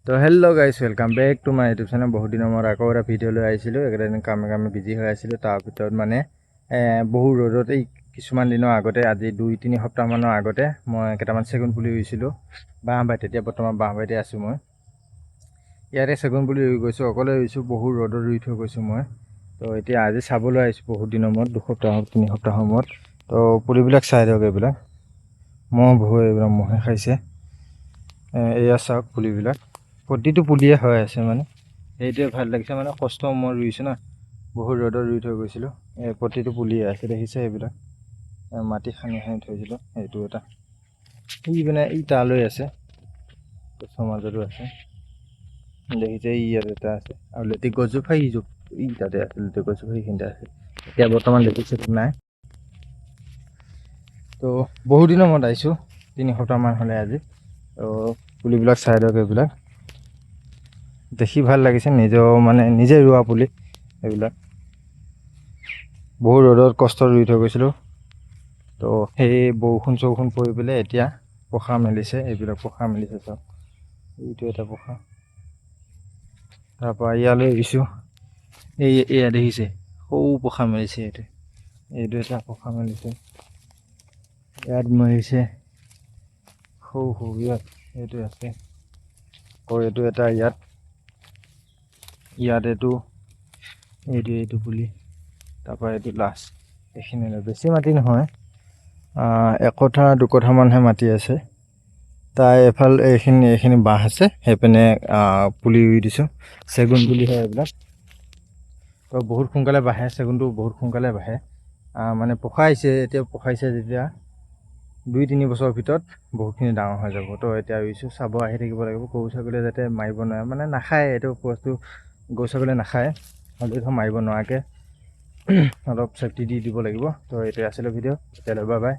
তো hello' guys welcome back to my YouTube channel. বহুত দিনৰ মূৰত আকৌ এটা ভিডিঅ' লৈ আহিছিলোঁ। একেদিন কামে বিজি হৈ আছিলোঁ। তাৰ ভিতৰত মানে বহু ৰ'দত এই কিছুমান দিনৰ আগতে আজি 2-3 সপ্তাহমানৰ আগতে মই কেইটামান চেগুন পুলি ৰুইছিলোঁ বাঁহবাৰীত। তেতিয়া বৰ্তমান বাঁহবাৰীতে আছোঁ মই। ইয়াতে চেগুন পুলি ৰুই গৈছোঁ, অকলে ৰুইছোঁ। বহুত ৰ'দত ৰুই থৈ গৈছোঁ মই। তো এতিয়া আজি চাবলৈ আহিছোঁ বহুত দিনৰ মূৰত, 2-3 সপ্তাহৰ মূৰত। তো পুলিবিলাক চাই দিয়ক। এইবিলাক এইবিলাক মহে খাইছে। এয়া চাওক পুলিবিলাক, প্ৰতিটো পুলিয়ে হৈ আছে মানে। সেইটোৱে ভাল লাগিছে, মানে কষ্ট মই ৰুইছোঁ না, বহুত ৰ'দত ৰুই থৈ গৈছিলোঁ। প্ৰতিটো পুলিয়ে আছে, দেখিছে এইবিলাক মাটি খানি থৈছিলোঁ। সেইটো এটা মানে ই তালৈ আছে, গছৰ মাজতো আছে, দেখিছে। ই ইয়াত এটা আছে, আৰু লেটেকু গছজোপা ই তাতে আছে, লেটেকু গছজোপা সেইখিনিতে আছে। এতিয়া বৰ্তমান লেটেকু নাই। তো বহুত দিনৰ মূৰত আহিছোঁ, 3 সপ্তাহমান হ'লে আজি। তো পুলিবিলাক চাই দিয়ক। এইবিলাক দেখি ভাল লাগিছে, নিজে ৰোৱা পুলি এইবিলাক। বহুত ৰ'দত কষ্ট ৰুই থৈ গৈছিলোঁ। তো সেই বৰষুণ পৰি পেলাই এতিয়া পোখা মেলিছে। এইবিলাক পোখা মেলিছে চব। এইটো এটা পোখা। তাৰপৰা ইয়ালৈ ৰুইছোঁ, এয়া দেখিছে সৰু পোখা মেলিছে। এইটো এটা পোখা মেলিছে। ইয়াত মৰিছে সৰু ইয়াত, এইটো আছে। আকৌ এইটো এটা ইয়াত এইটো পুলি। তাৰপৰা এইটো লাষ্ট। এইখিনি বেছি মাটি নহয়, 1 কঠা 2 কঠামানহে মাটি আছে। তাই এইখিনি বাঁহ আছে, সেইপিনে পুলি ৰুই দিছোঁ। চেগুন পুলি হয় এইবিলাক। তো বহুত সোনকালে বাঢ়ে, চেগুনটো বহুত সোনকালে বাঢ়ে। মানে এতিয়া পকাইছে যেতিয়া 2-3 বছৰৰ ভিতৰত বহুতখিনি ডাঙৰ হৈ যাব। তো এতিয়া ৰুইছোঁ, চাব আহি থাকিব লাগিব। গৰু ছাগলীয়ে যাতে মাৰিব নোৱাৰে, মানে নাখায় এইটো বস্তু। গৰু ছাগলীয়ে নাখায়, হ'লেও মাৰিব নোৱাৰাকৈ অলপ চেফটি দি দিব লাগিব। তো এইটোৱে আছিলে ভিডিঅ'। তেতিয়ালৈ বাই বাই।